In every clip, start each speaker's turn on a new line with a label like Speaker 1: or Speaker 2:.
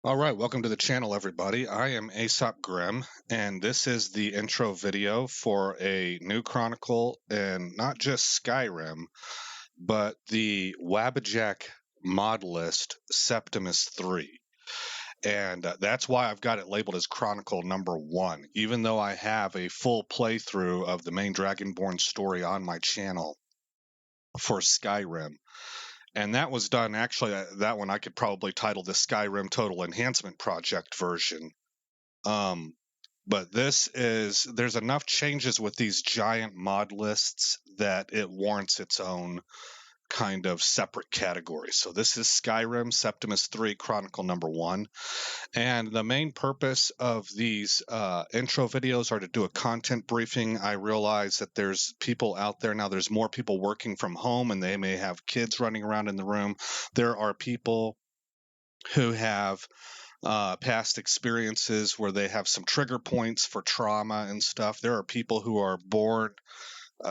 Speaker 1: All right, welcome to the channel, everybody. I am Aesop Grimm, and this is the intro video for a new Chronicle in not just Skyrim, but the wabbajack mod list Septimus 3. And that's why I've got it labeled as Chronicle number 1, even though I have a full playthrough of the main Dragonborn story on my channel for Skyrim. And that was done, actually, that one I could probably title the Skyrim Total Enhancement Project version. Um, but there's enough changes with these giant mod lists that it warrants its own kind of separate category. So this is Skyrim Septimus 3 Chronicle number 1. And the main purpose of these intro videos are to do a content briefing. I realize that there's people out there now, there's more people working from home and they may have kids running around in the room. There are people who have past experiences where they have some trigger points for trauma and stuff. There are people who are born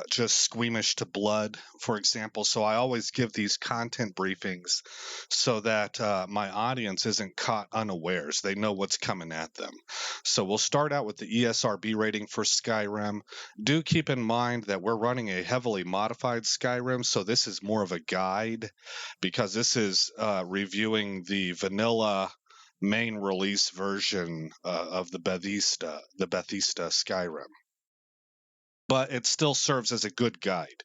Speaker 1: just squeamish to blood, for example. So I always give these content briefings so that my audience isn't caught unawares. They know what's coming at them. So we'll start out with the ESRB rating for Skyrim. Do keep in mind that we're running a heavily modified Skyrim, so this is more of a guide because this is reviewing the vanilla main release version of the Bethesda Skyrim, but it still serves as a good guide.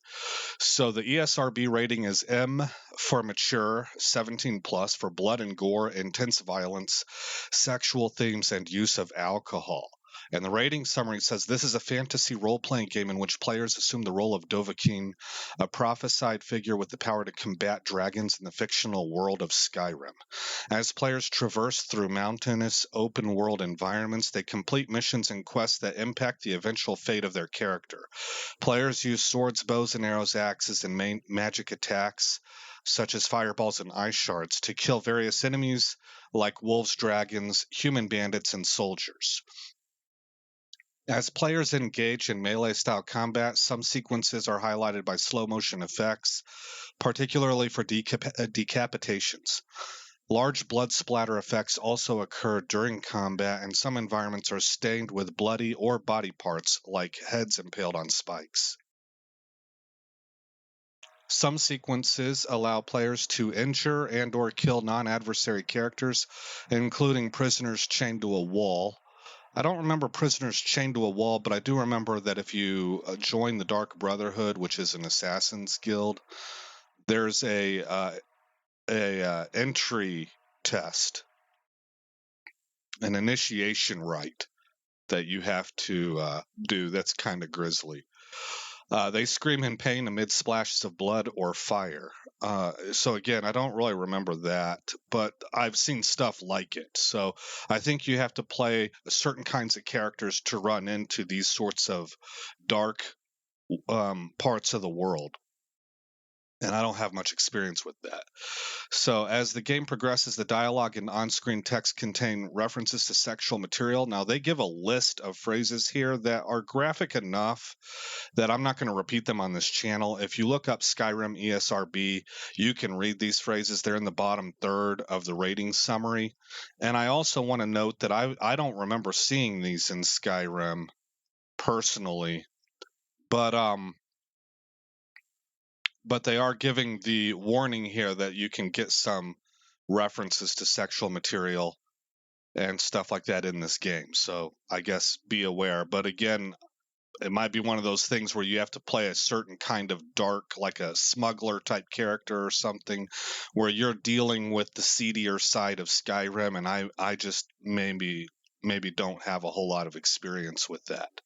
Speaker 1: So the ESRB rating is M for mature, 17 plus for blood and gore, intense violence, sexual themes, and use of alcohol. And the rating summary says this is a fantasy role-playing game in which players assume the role of Dovahkiin, a prophesied figure with the power to combat dragons in the fictional world of Skyrim. As players traverse through mountainous, open-world environments, they complete missions and quests that impact the eventual fate of their character. Players use swords, bows and arrows, axes, and magic attacks, such as fireballs and ice shards, to kill various enemies like wolves, dragons, human bandits, and soldiers. As players engage in melee-style combat, some sequences are highlighted by slow-motion effects, particularly for decapitations. Large blood splatter effects also occur during combat, and some environments are stained with bloody or body parts, like heads impaled on spikes. Some sequences allow players to injure and or kill non-adversary characters, including prisoners chained to a wall. I don't remember prisoners chained to a wall, but I do remember that if you join the Dark Brotherhood, which is an assassin's guild, there's a entry test, an initiation rite that you have to do. That's kind of grisly. They scream in pain amid splashes of blood or fire. So again, I don't really remember that, but I've seen stuff like it. So I think you have to play certain kinds of characters to run into these sorts of dark parts of the world. And I don't have much experience with that. So as the game progresses, the dialogue and on-screen text contain references to sexual material. Now, they give a list of phrases here that are graphic enough that I'm not going to repeat them on this channel. If you look up Skyrim ESRB, you can read these phrases. They're in the bottom third of the rating summary. And I also want to note that I don't remember seeing these in Skyrim personally, but they are giving the warning here that you can get some references to sexual material and stuff like that in this game. So I guess be aware. But again, it might be one of those things where you have to play a certain kind of dark, like a smuggler type character or something, where you're dealing with the seedier side of Skyrim, and I just maybe don't have a whole lot of experience with that.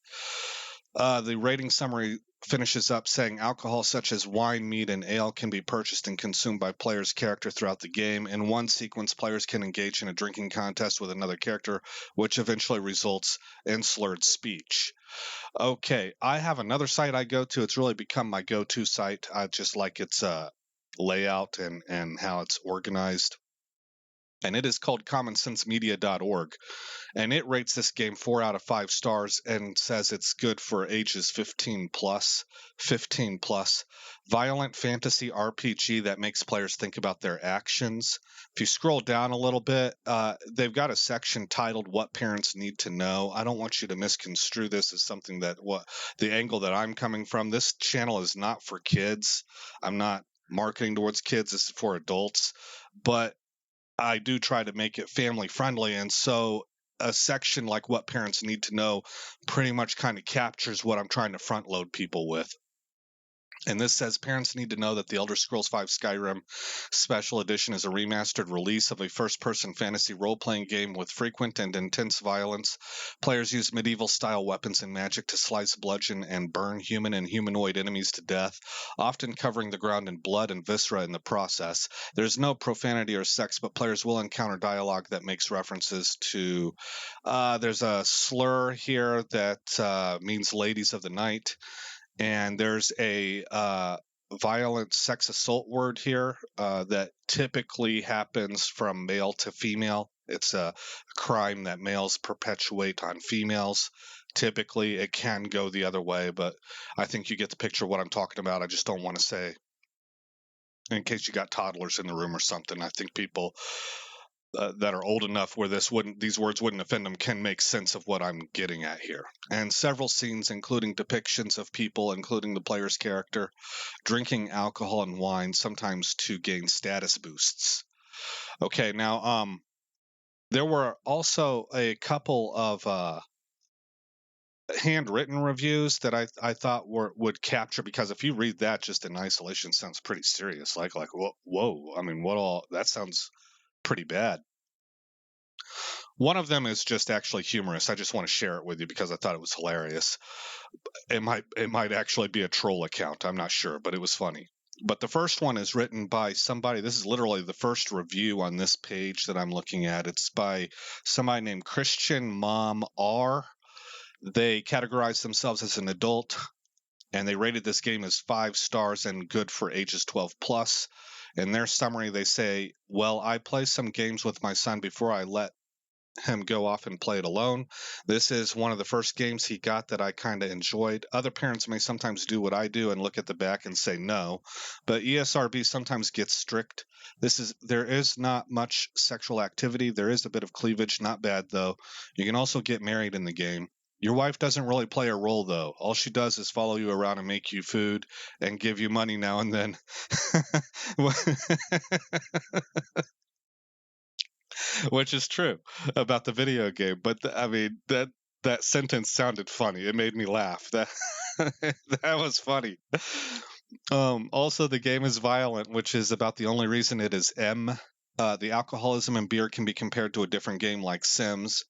Speaker 1: The rating summary finishes up saying alcohol such as wine, mead, and ale can be purchased and consumed by players' character throughout the game. In one sequence, players can engage in a drinking contest with another character, which eventually results in slurred speech. Okay, I have another site I go to. It's really become my go-to site. I just like its layout and how it's organized. and it is called commonsensemedia.org. And it rates this game 4 out of 5 stars and says it's good for ages 15 plus. 15 plus. Violent fantasy RPG that makes players think about their actions. If you scroll down a little bit, they've got a section titled "What Parents Need to Know." I don't want you to misconstrue this as something that the angle that I'm coming from. This channel is not for kids. I'm not marketing towards kids. This is for adults, but I do try to make it family friendly. And so a section like "What Parents Need to Know" pretty much kind of captures what I'm trying to front load people with. And this says parents need to know that the Elder Scrolls V Skyrim Special Edition is a remastered release of a first-person fantasy role-playing game with frequent and intense violence. Players use medieval-style weapons and magic to slice, bludgeon, and burn human and humanoid enemies to death, often covering the ground in blood and viscera in the process. There's no profanity or sex, but players will encounter dialogue that makes references to... there's a slur here that means ladies of the night. And there's a violent sex assault word here that typically happens from male to female. It's a crime that males perpetuate on females. Typically, it can go the other way, but I think you get the picture of what I'm talking about. I just don't want to say, in case you got toddlers in the room or something. I think people that are old enough where these words wouldn't offend them can make sense of what I'm getting at here. And several scenes, including depictions of people, including the player's character, drinking alcohol and wine, sometimes to gain status boosts. Okay, now there were also a couple of handwritten reviews that I thought would capture, because if you read that just in isolation, sounds pretty serious. Like whoa, I mean, what all that sounds pretty bad. One of them is just actually humorous. I just want to share it with you because I thought it was hilarious. It might actually be a troll account. I'm not sure, but it was funny. But the first one is written by somebody. This is literally the first review on this page that I'm looking at. It's by somebody named Christian Mom R. They categorize themselves as an adult, and they rated this game as 5 stars and good for ages 12 plus. In their summary, they say, "Well, I play some games with my son before I let him go off and play it alone. This is one of the first games he got that I kind of enjoyed. Other parents may sometimes do what I do and look at the back and say no, but ESRB sometimes gets strict. There is not much sexual activity. There is a bit of cleavage, not bad though. You can also get married in the game. Your wife doesn't really play a role, though. All she does is follow you around and make you food and give you money now and then." Which is true about the video game. But I mean, that sentence sounded funny. It made me laugh. That that was funny. Also, the game is violent, which is about the only reason it is M. The alcoholism in beer can be compared to a different game like Sims.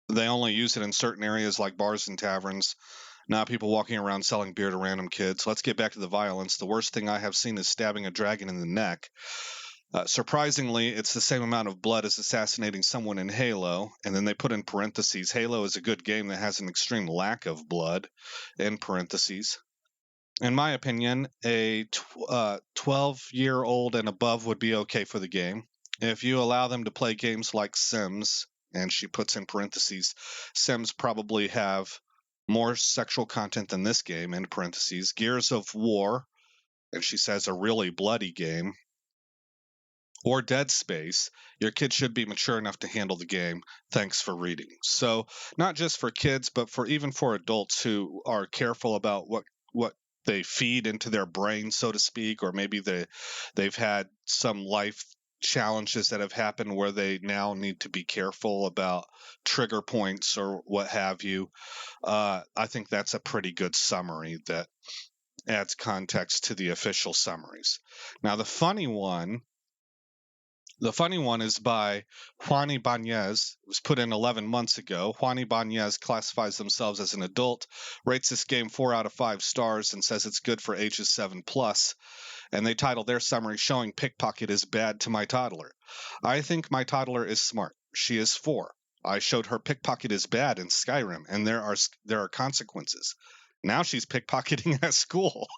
Speaker 1: They only use it in certain areas like bars and taverns, not people walking around selling beer to random kids. Let's get back to the violence. The worst thing I have seen is stabbing a dragon in the neck. Surprisingly, it's the same amount of blood as assassinating someone in Halo, and then they put in parentheses, Halo is a good game that has an extreme lack of blood, in parentheses. In my opinion, a 12-year-old and above would be okay for the game. If you allow them to play games like Sims, and she puts in parentheses, Sims probably have more sexual content than this game, in parentheses, Gears of War, and she says a really bloody game, or Dead Space, your kid should be mature enough to handle the game. Thanks for reading. So not just for kids, but even for adults who are careful about what they feed into their brain, so to speak, or maybe they've had some life challenges that have happened where they now need to be careful about trigger points or what have you. I think that's a pretty good summary that adds context to the official summaries. Now, the funny one is by Juan Ibanez. It was put in 11 months ago. Juan Ibanez classifies themselves as an adult, rates this game 4 out of 5 stars, and says it's good for ages 7 plus. And they title their summary, "Showing Pickpocket is Bad to My Toddler." I think my toddler is smart. She is 4. I showed her pickpocket is bad in Skyrim, and there are consequences. Now she's pickpocketing at school.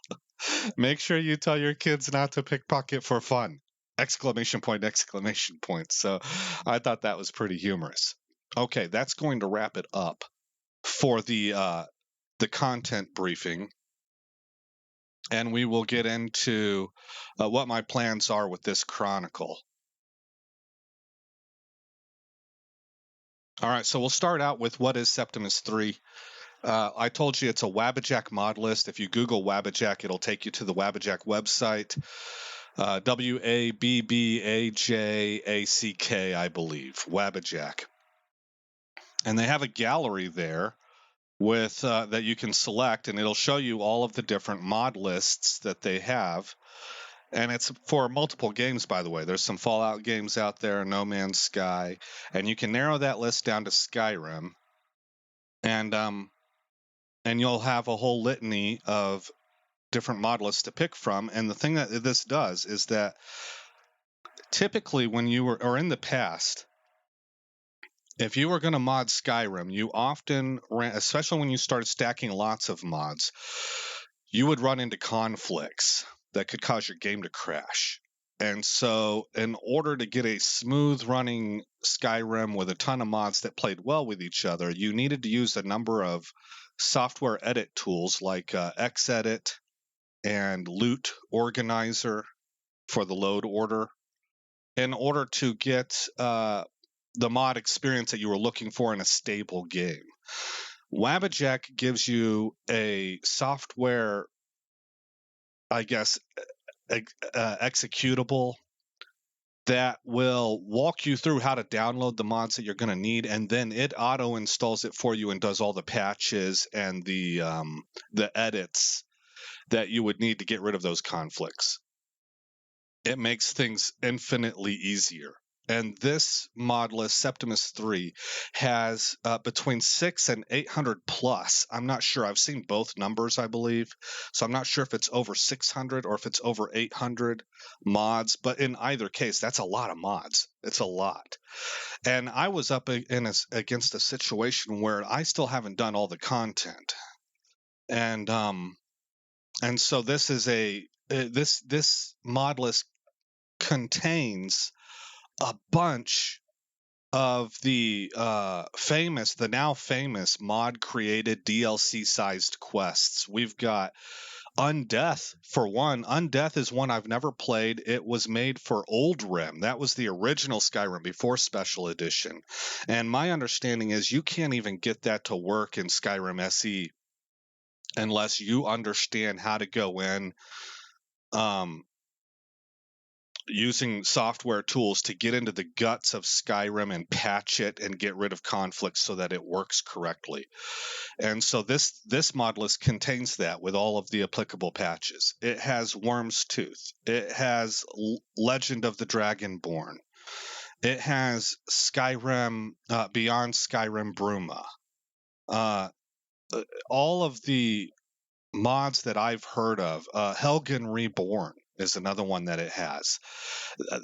Speaker 1: Make sure you tell your kids not to pickpocket for fun. Exclamation point, exclamation point. So I thought that was pretty humorous. Okay, that's going to wrap it up for the content briefing, and we will get into what my plans are with this chronicle. All right, so we'll start out with what is Septimus 3. I told you it's a wabbajack mod list. If you Google wabbajack, it'll take you to the wabbajack website. Wabbajack, I believe. Wabbajack. And they have a gallery there with that you can select, and it'll show you all of the different mod lists that they have. And it's for multiple games, by the way. There's some Fallout games out there, No Man's Sky, and you can narrow that list down to Skyrim. And you'll have a whole litany of different mod lists to pick from. And the thing that this does is that typically when you were, or in the past, if you were going to mod Skyrim, you often ran, especially when you started stacking lots of mods, you would run into conflicts that could cause your game to crash. And so, in order to get a smooth running Skyrim with a ton of mods that played well with each other, you needed to use a number of software edit tools like Xedit and Loot Organizer for the load order in order to get the mod experience that you were looking for in a stable game. Wabbajack gives you a software, I guess, executable that will walk you through how to download the mods that you're going to need, and then it auto installs it for you and does all the patches and the edits that you would need to get rid of those conflicts. It makes things infinitely easier. And this mod list, Septimus 3, has between 6 and 800 plus. I'm not sure. I've seen both numbers, I believe. So I'm not sure if it's over 600 or if it's over 800 mods. But in either case, that's a lot of mods. It's a lot. And I was up against a situation where I still haven't done all the content. And so this is this mod list contains a bunch of the now famous mod created DLC sized quests. We've got Undeath for one. Undeath is one I've never played. It was made for Old Rim. That was the original Skyrim before Special Edition. And my understanding is you can't even get that to work in Skyrim SE unless you understand how to go in using software tools to get into the guts of Skyrim and patch it and get rid of conflicts so that it works correctly. And so this mod list contains that with all of the applicable patches. It has Worm's Tooth. It has Legend of the Dragonborn. It has Skyrim, Beyond Skyrim Bruma. All of the mods that I've heard of, Helgen Reborn is another one that it has.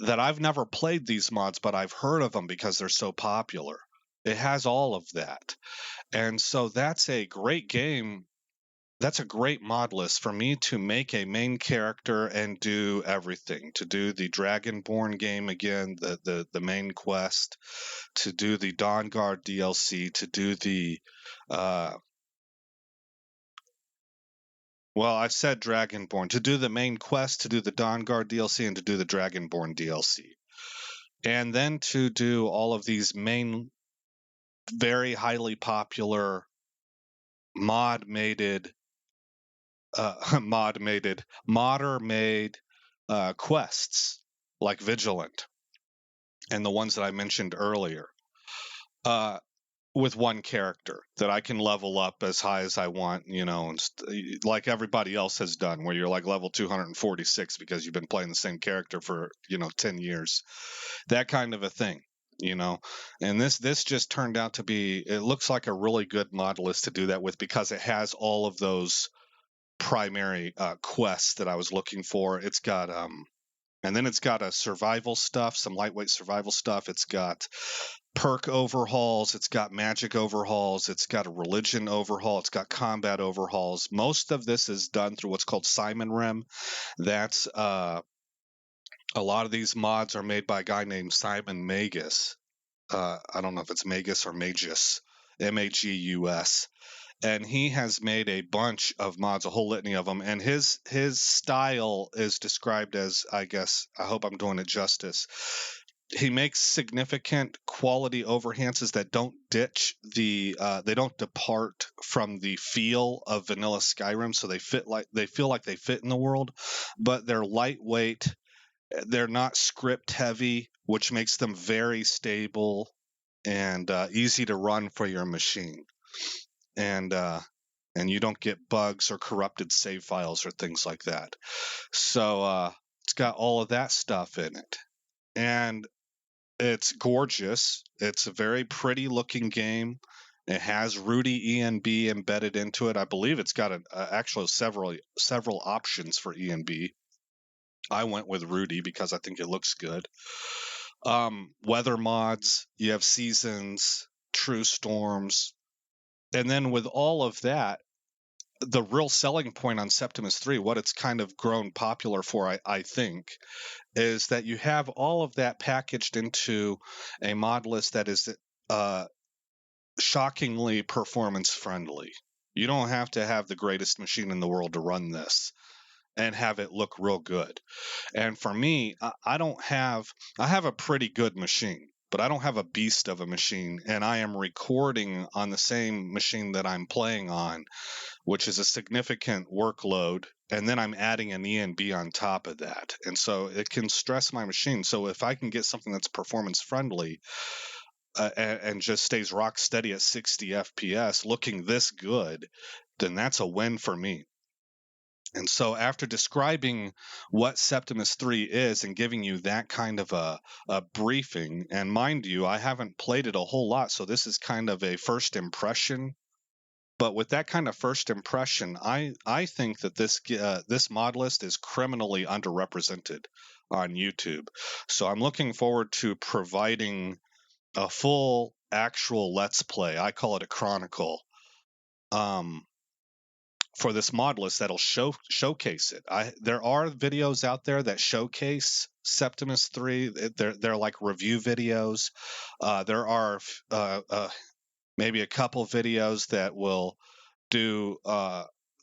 Speaker 1: That I've never played these mods, but I've heard of them because they're so popular. It has all of that. And so that's a great game. That's a great mod list for me to make a main character and do everything. To do the Dragonborn game again, the main quest, to do the Dawnguard DLC, to do the well, I said Dragonborn. To do the main quest, to do the Dawnguard DLC, and to do the Dragonborn DLC. And then to do all of these main, very highly popular mod-made modder-made quests like Vigilant and the ones that I mentioned earlier. With one character that I can level up as high as I want, and like everybody else has done, where you're like level 246 because you've been playing the same character for 10 years, that kind of a thing. And this just turned out to be, it looks like a really good mod list to do that with because it has all of those primary quests that I was looking for. It's got and then it's got a survival stuff, some lightweight survival stuff. It's got perk overhauls, it's got magic overhauls, it's got a religion overhaul, it's got combat overhauls. Most of this is done through what's called Simon Rim. That's A lot of these mods are made by a guy named Simon Magus. I don't know if it's Magus or Magus, Magus, and he has made a bunch of mods, a whole litany of them. And his style is described as, I guess, I hope I'm doing it justice. He makes significant quality overhances that don't ditch they don't depart from the feel of vanilla Skyrim, so they feel like they fit in the world, but they're lightweight. They're not script heavy, which makes them very stable and easy to run for your machine. And you don't get bugs or corrupted save files or things like that. So it's got all of that stuff in it, and it's gorgeous. It's a very pretty looking game. It has Rudy ENB embedded into it. I believe it's got actually several options for ENB. I went with Rudy because I think it looks good. Weather mods, you have seasons, true storms, and then with all of that, the real selling point on Septimus 3, what it's kind of grown popular for, I think, is that you have all of that packaged into a mod list that is uh, shockingly performance friendly. You don't have to have the greatest machine in the world to run this and have it look real good. And for me, I have a pretty good machine, but I don't have a beast of a machine. And I am recording on the same machine that I'm playing on, which is a significant workload. And then I'm adding an ENB on top of that. And so it can stress my machine. So if I can get something that's performance friendly and just stays rock steady at 60 FPS looking this good, then that's a win for me. And so, after describing what Septimus 3 is and giving you that kind of a briefing, and mind you, I haven't played it a whole lot, so this is kind of a first impression. But with that kind of first impression, I think that this mod list is criminally underrepresented on YouTube. So I'm looking forward to providing a full actual Let's Play. I call it a Chronicle. For this mod list that'll showcase it. There are videos out there that showcase Septimus 3. They're like review videos. There are maybe a couple videos that will do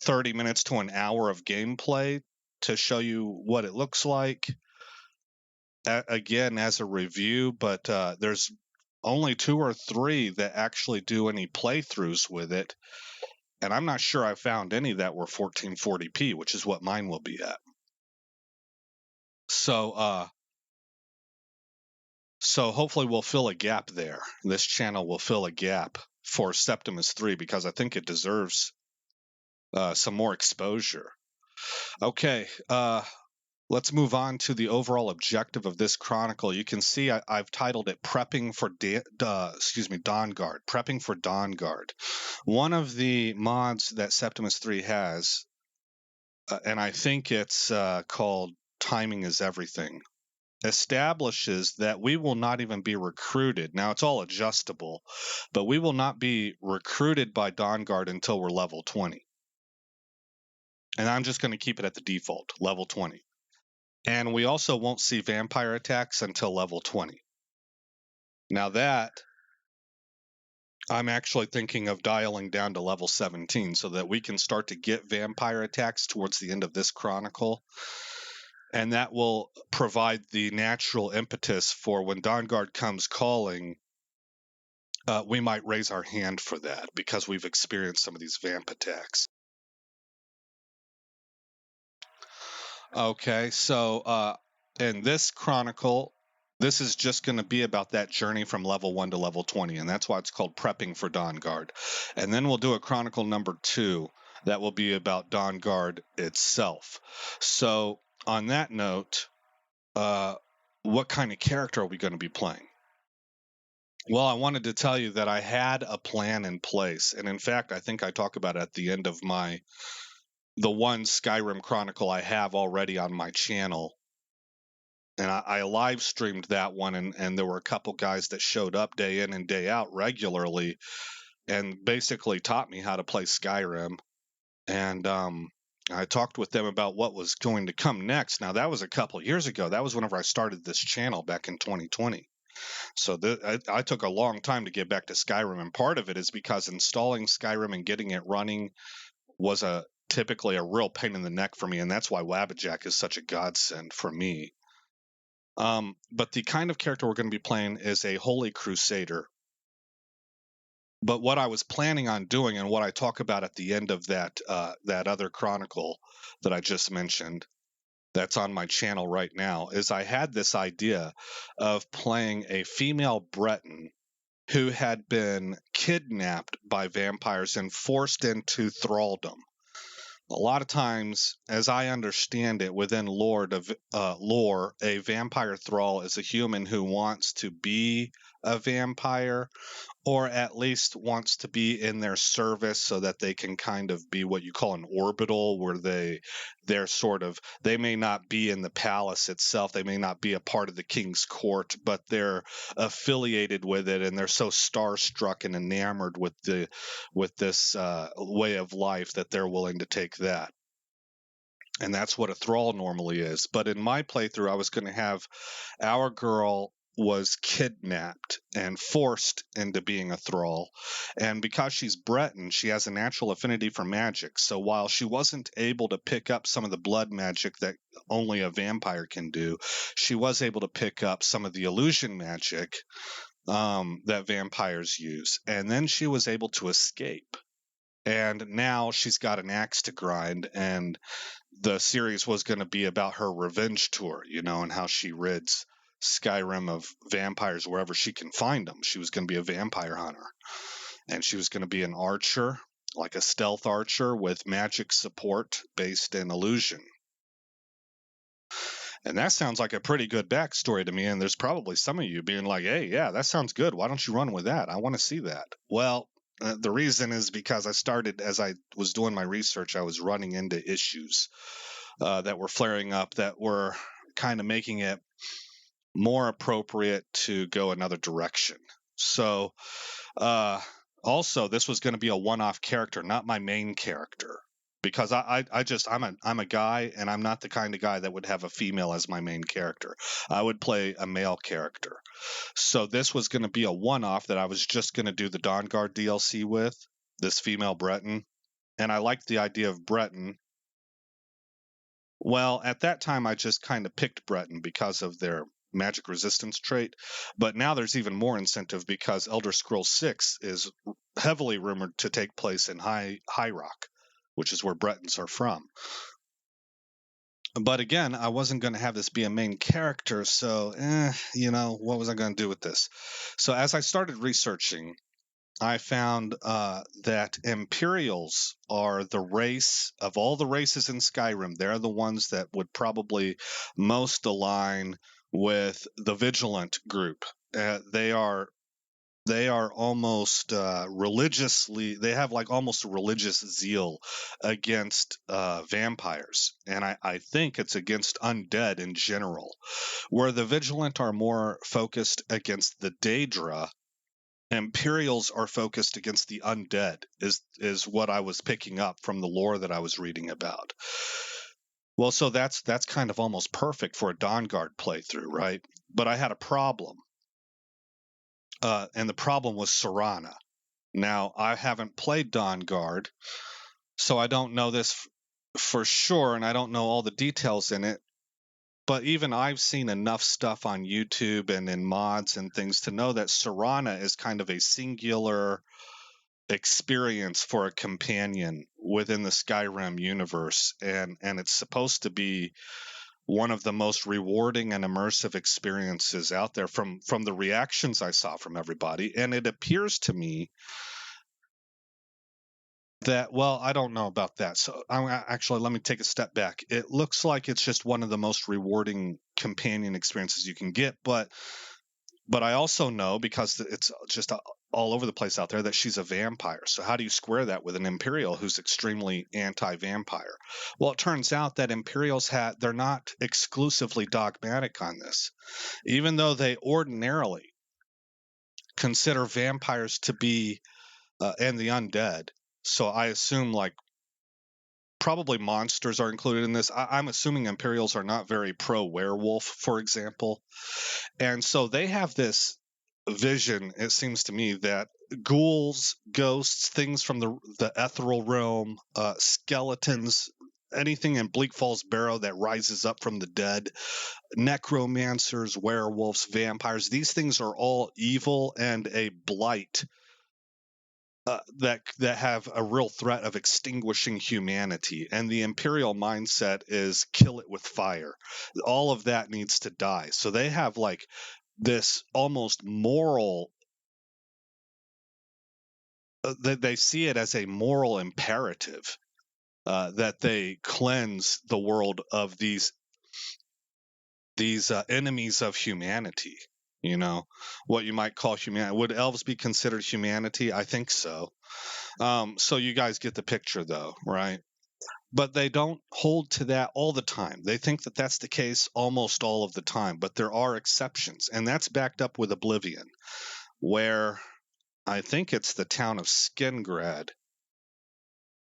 Speaker 1: 30 minutes to an hour of gameplay to show you what it looks like. Again, as a review, but there's only 2 or 3 that actually do any playthroughs with it. And I'm not sure I found any that were 1440p, which is what mine will be at. So hopefully we'll fill a gap there. This channel will fill a gap for Septimus 3 because I think it deserves some more exposure. Okay, let's move on to the overall objective of this chronicle. You can see I've titled it "Prepping for Dawnguard." Prepping for Dawnguard. One of the mods that Septimus 3 has, and I think it's called "Timing is Everything," establishes that we will not even be recruited. Now it's all adjustable, but we will not be recruited by Dawnguard until we're level 20. And I'm just going to keep it at the default, level 20. And we also won't see vampire attacks until level 20. Now that, I'm actually thinking of dialing down to level 17 so that we can start to get vampire attacks towards the end of this chronicle. And that will provide the natural impetus for when Dawnguard comes calling, we might raise our hand for that because we've experienced some of these vamp attacks. Okay, so in this chronicle, this is just going to be about that journey from level 1 to level 20, and that's why it's called Prepping for Dawnguard. And then we'll do a chronicle number 2 that will be about Dawnguard itself. So on that note, what kind of character are we going to be playing? Well, I wanted to tell you that I had a plan in place, and in fact, I think I talk about it at the end of the one Skyrim Chronicle I have already on my channel. And I live streamed that one, and there were a couple guys that showed up day in and day out regularly and basically taught me how to play Skyrim. And I talked with them about what was going to come next. Now, that was a couple years ago. That was whenever I started this channel back in 2020. So I took a long time to get back to Skyrim, and part of it is because installing Skyrim and getting it running was typically a real pain in the neck for me, and that's why Wabbajack is such a godsend for me. But the kind of character we're going to be playing is a Holy Crusader. But what I was planning on doing, and what I talk about at the end of that other chronicle that I just mentioned, that's on my channel right now, is I had this idea of playing a female Breton who had been kidnapped by vampires and forced into thraldom. A lot of times, as I understand it, within lore, a vampire thrall is a human who wants to be a vampire, or at least wants to be in their service so that they can kind of be what you call an orbital, where they may not be in the palace itself, they may not be a part of the king's court, but they're affiliated with it, and they're so starstruck and enamored with this way of life that they're willing to take that. And that's what a thrall normally is. But in my playthrough, I was going to have our girl was kidnapped and forced into being a thrall. And because she's Breton, she has a natural affinity for magic. So while she wasn't able to pick up some of the blood magic that only a vampire can do, she was able to pick up some of the illusion magic that vampires use. And then she was able to escape. And now she's got an axe to grind, and the series was going to be about her revenge tour, and how she rids Skyrim of vampires wherever she can find them. She was going to be a vampire hunter, and she was going to be an archer, like a stealth archer with magic support based in illusion. And that sounds like a pretty good backstory to me. And there's probably some of you being like, hey, yeah, that sounds good. Why don't you run with that? I want to see that. Well, the reason is because as I was doing my research, I was running into issues that were flaring up that were kind of making it more appropriate to go another direction. So, also, this was going to be a one-off character, not my main character, because I'm a guy, and I'm not the kind of guy that would have a female as my main character. I would play a male character. So this was going to be a one-off that I was just going to do the Dawnguard DLC with, this female Breton. And I liked the idea of Breton. Well, at that time, I just kind of picked Breton because of their magic resistance trait. But now there's even more incentive because Elder Scrolls 6 is heavily rumored to take place in High Rock, which is where Bretons are from. But again, I wasn't going to have this be a main character, so, what was I going to do with this? So as I started researching, I found that Imperials are the race of all the races in Skyrim. They're the ones that would probably most align with the Vigilant group. They are almost religiously, they have like almost a religious zeal against vampires. And I think it's against undead in general. Where the Vigilant are more focused against the Daedra, Imperials are focused against the undead, is what I was picking up from the lore that I was reading about. Well, so that's kind of almost perfect for a Dawnguard playthrough, right? But I had a problem. And the problem was Serana. Now, I haven't played Dawnguard, so I don't know this for sure, and I don't know all the details in it. But even I've seen enough stuff on YouTube and in mods and things to know that Serana is kind of a singular experience for a companion within the Skyrim universe, and it's supposed to be one of the most rewarding and immersive experiences out there from the reactions I saw from everybody. And it appears to me that, well, I don't know about that. So actually, let me take a step back. It looks like it's just one of the most rewarding companion experiences you can get, but I also know, because it's just all over the place out there, that she's a vampire. So how do you square that with an Imperial who's extremely anti-vampire? Well, it turns out that Imperials they're not exclusively dogmatic on this, even though they ordinarily consider vampires to be and the undead. So I assume, like, probably monsters are included in this. I'm assuming Imperials are not very pro werewolf, for example. And so they have this vision, it seems to me, that ghouls, ghosts, things from the ethereal realm, skeletons, anything in Bleak Falls Barrow that rises up from the dead, necromancers, werewolves, vampires, these things are all evil and a blight that have a real threat of extinguishing humanity. And the Imperial mindset is kill it with fire. All of that needs to die. So they have like this almost moral, they see it as a moral imperative, that they cleanse the world of these enemies of humanity. You know, what you might call humanity. Would elves be considered humanity? I think so. So you guys get the picture, though, right? But they don't hold to that all the time. They think that that's the case almost all of the time, but there are exceptions, and that's backed up with Oblivion, where I think it's the town of Skingrad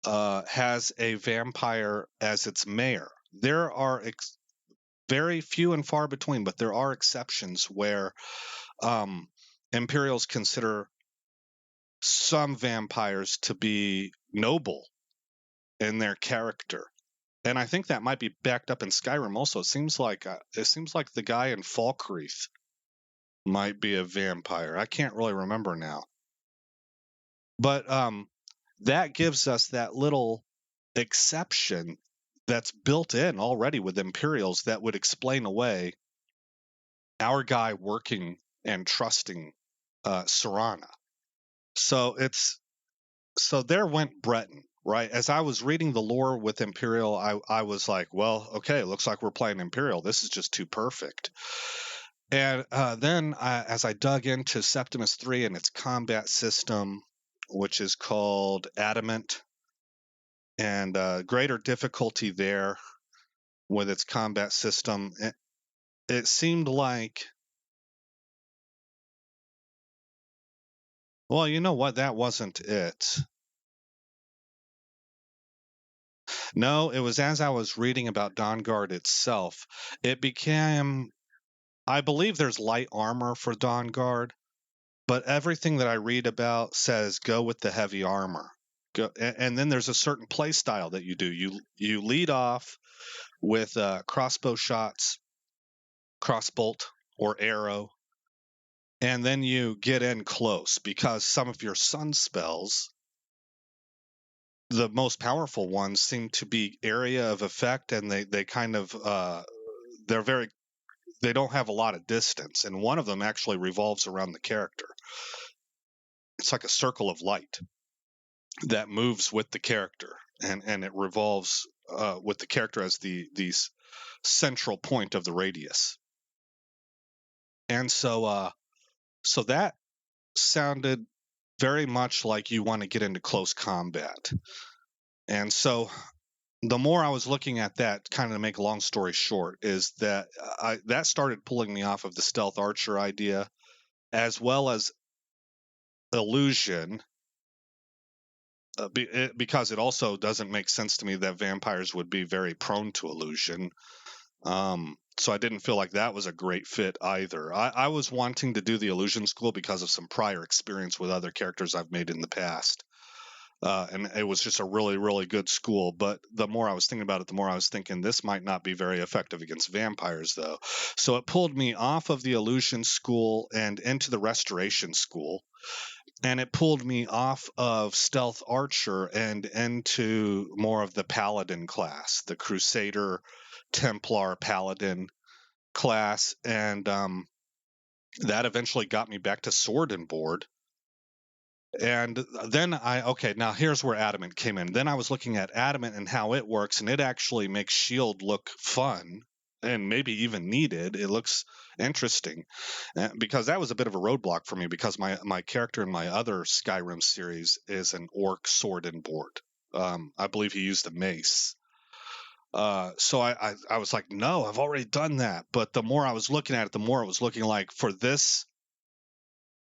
Speaker 1: has a vampire as its mayor. There are very few and far between, but there are exceptions where Imperials consider some vampires to be noble in their character, and I think that might be backed up in Skyrim. Also, it seems like the guy in Falkreath might be a vampire. I can't really remember now, but that gives us that little exception that's built in already with Imperials that would explain away our guy working and trusting Serana. So there went Breton, right? As I was reading the lore with Imperial, I was like, well, okay, looks like we're playing Imperial. This is just too perfect. And then as I dug into Septimus 3 and its combat system, which is called Adamant, and greater difficulty there with its combat system, it seemed like, well, you know what? That wasn't it. No, it was as I was reading about Dawnguard itself. It became, I believe there's light armor for Dawnguard, but everything that I read about says go with the heavy armor. Go, and then there's a certain play style that you do. You lead off with crossbow shots, crossbolt or arrow, and then you get in close because some of your sun spells, the most powerful ones, seem to be area of effect, and they kind of they're very, they don't have a lot of distance, and one of them actually revolves around the character. It's like a circle of light that moves with the character, and it revolves with the character as the central point of the radius. And so that sounded very much like you want to get into close combat. And so the more I was looking at that, kind of to make a long story short, is that that started pulling me off of the stealth archer idea, as well as illusion, because it also doesn't make sense to me that vampires would be very prone to illusion. So I didn't feel like that was a great fit either. I was wanting to do the illusion school because of some prior experience with other characters I've made in the past. And it was just a really, really good school. But the more I was thinking about it, the more I was thinking this might not be very effective against vampires, though. So it pulled me off of the illusion school and into the restoration school. And it pulled me off of stealth archer and into more of the paladin class, the crusader, templar, paladin class. And that eventually got me back to sword and board. And then now here's where Adamant came in. Then I was looking at Adamant and how it works, and it actually makes shield look fun and maybe even needed. It looks interesting, because that was a bit of a roadblock for me, because my character in my other Skyrim series is an orc sword and board. I believe he used a mace. So I was like, no, I've already done that. But the more I was looking at it, the more it was looking like, for this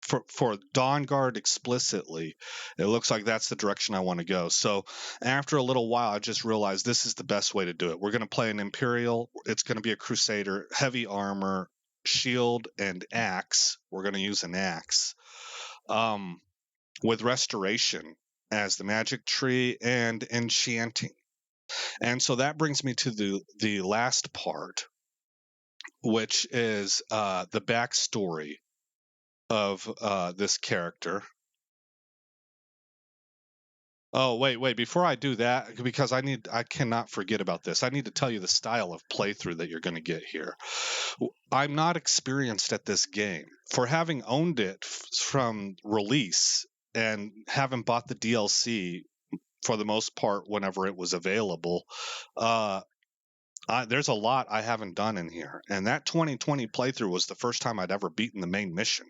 Speaker 1: for Dawnguard explicitly, it looks like that's the direction I want to go. So after a little while, I just realized this is the best way to do it. We're going to play an Imperial. It's going to be a Crusader, heavy armor, shield, and axe. We're going to use an axe with restoration as the magic tree and enchanting. And so that brings me to the last part, which is the backstory of this character. Oh, wait, before I do that, because I cannot forget about this. I need to tell you the style of playthrough that you're going to get here. I'm not experienced at this game. For having owned it from release and having bought the DLC for the most part whenever it was available, there's a lot I haven't done in here. And that 2020 playthrough was the first time I'd ever beaten the main mission.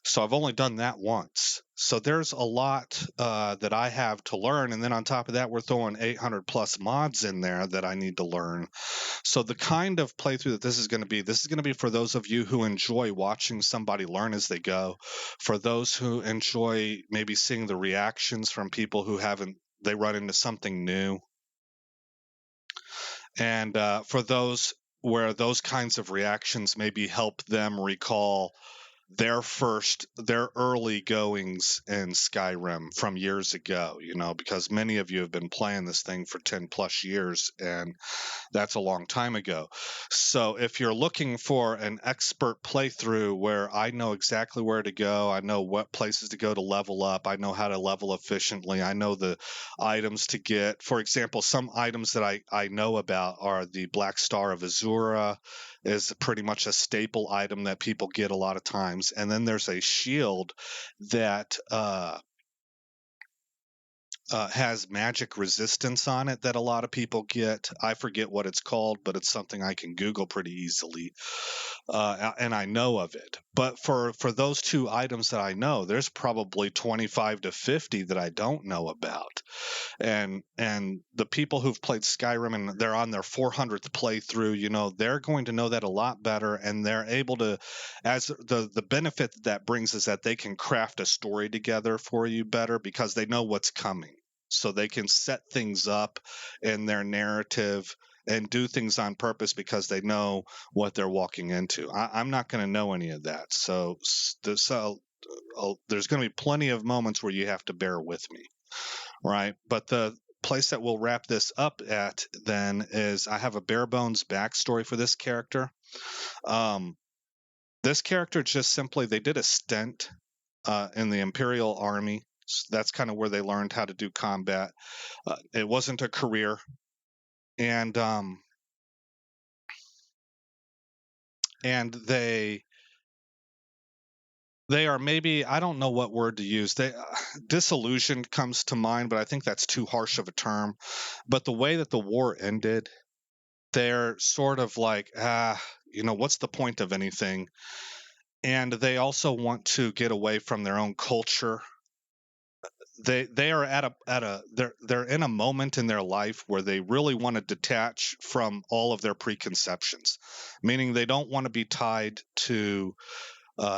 Speaker 1: So I've only done that once. So there's a lot that I have to learn. And then on top of that, we're throwing 800 plus mods in there that I need to learn. So the kind of playthrough that this is going to be for those of you who enjoy watching somebody learn as they go, for those who enjoy maybe seeing the reactions from people who they run into something new. And for those where those kinds of reactions maybe help them recall their early goings in Skyrim from years ago, because many of you have been playing this thing for 10 plus years, and that's a long time ago. So if you're looking for an expert playthrough where I know exactly where to go, I know what places to go to level up, I know how to level efficiently, I know the items to get. For example, some items that I know about are the Black Star of Azura is pretty much a staple item that people get a lot of times. And then there's a shield that has magic resistance on it that a lot of people get. I forget what it's called, but it's something I can Google pretty easily, and I know of it. But for those two items that I know, there's probably 25 to 50 that I don't know about. And the people who've played Skyrim and they're on their 400th playthrough, they're going to know that a lot better, and they're able to, as the benefit that brings is that they can craft a story together for you better because they know what's coming. So they can set things up in their narrative and do things on purpose because they know what they're walking into. I'm not going to know any of that. So there's going to be plenty of moments where you have to bear with me. Right. But the place that we'll wrap this up at then is I have a Barebones backstory for this character. This character just simply, they did a stint in the Imperial Army. So that's kind of where they learned how to do combat. It wasn't a career. And they are, maybe, I don't know what word to use. Disillusioned comes to mind, but I think that's too harsh of a term. But the way that the war ended, they're sort of like, what's the point of anything? And they also want to get away from their own culture. They are they're in a moment in their life where they really want to detach from all of their preconceptions, meaning they don't want to be tied to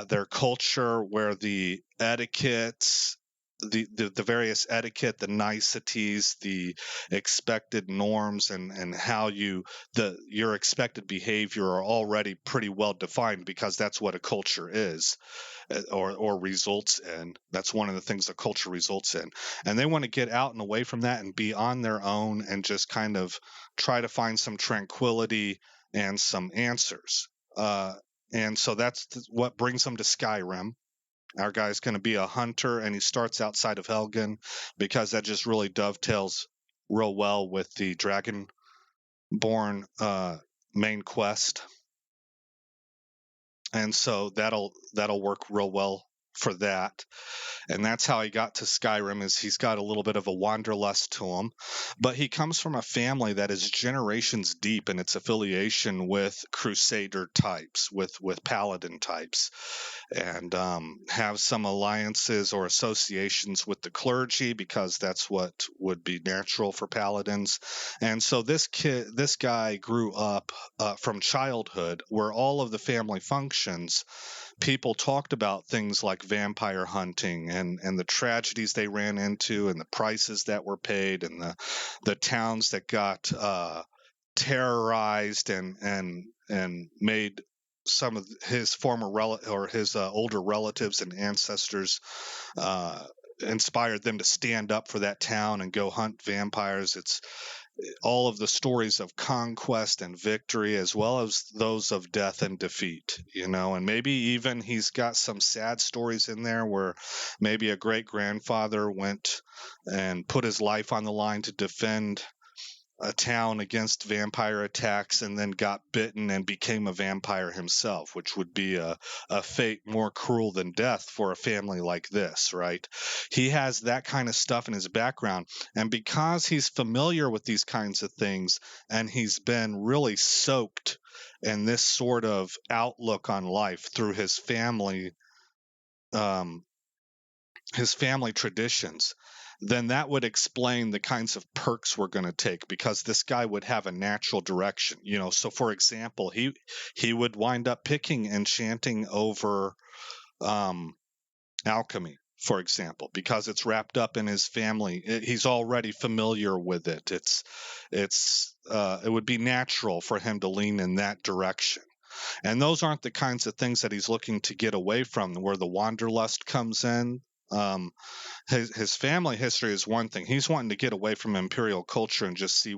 Speaker 1: their culture, where the etiquettes, the various etiquette, the niceties, the expected norms, and how your expected behavior are already pretty well defined because that's what a culture is, or results in. That's one of the things a culture results in. And they want to get out and away from that and be on their own and just kind of try to find some tranquility and some answers. And so that's what brings him to Skyrim. Our guy's going to be a hunter, and he starts outside of Helgen because that just really dovetails real well with the Dragonborn main quest. And so that'll work real well for that. And that's how he got to Skyrim, is he's got a little bit of a wanderlust to him. But he comes from a family that is generations deep in its affiliation with Crusader types, with Paladin types, and have some alliances or associations with the clergy because that's what would be natural for Paladins. And so this guy grew up from childhood where all of the family functions, people talked about things like vampire hunting and the tragedies they ran into and the prices that were paid and the towns that got terrorized and made some of his former or his older relatives and ancestors uh, inspired them to stand up for that town and go hunt vampires. It's all of the stories of conquest and victory, as well as those of death and defeat, and maybe even he's got some sad stories in there where maybe a great grandfather went and put his life on the line to defend a town against vampire attacks and then got bitten and became a vampire himself, which would be a fate more cruel than death for a family like this, right? He has that kind of stuff in his background. And because he's familiar with these kinds of things and he's been really soaked in this sort of outlook on life through um, his family traditions, then that would explain the kinds of perks we're going to take, because this guy would have a natural direction. So for example, he would wind up picking enchanting over alchemy, for example, because it's wrapped up in his family. He's already familiar with it. It would be natural for him to lean in that direction. And those aren't the kinds of things that he's looking to get away from, where the wanderlust comes in. His family history is one thing. He's wanting to get away from imperial culture and just see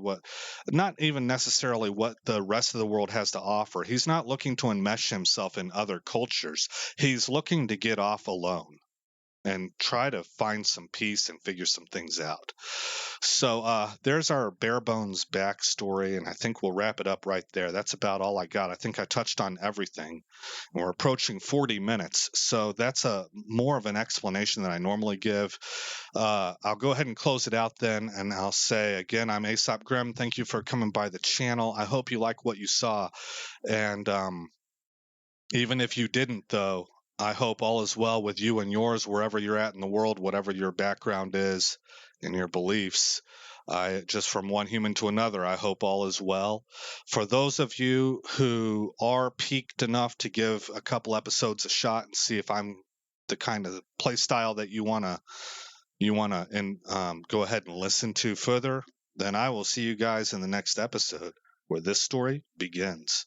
Speaker 1: not even necessarily what the rest of the world has to offer. He's not looking to enmesh himself in other cultures. He's looking to get off alone and try to find some peace and figure some things out. So there's our Barebones backstory, and I think we'll wrap it up right there. That's about all I got. I think I touched on everything. And we're approaching 40 minutes, so that's more of an explanation than I normally give. I'll go ahead and close it out then, and I'll say again, I'm Aesop Grimm. Thank you for coming by the channel. I hope you like what you saw, and even if you didn't, though, I hope all is well with you and yours, wherever you're at in the world, whatever your background is and your beliefs. Just from one human to another, I hope all is well. For those of you who are peaked enough to give a couple episodes a shot and see if I'm the kind of play style that you wanna go ahead and listen to further, then I will see you guys in the next episode where this story begins.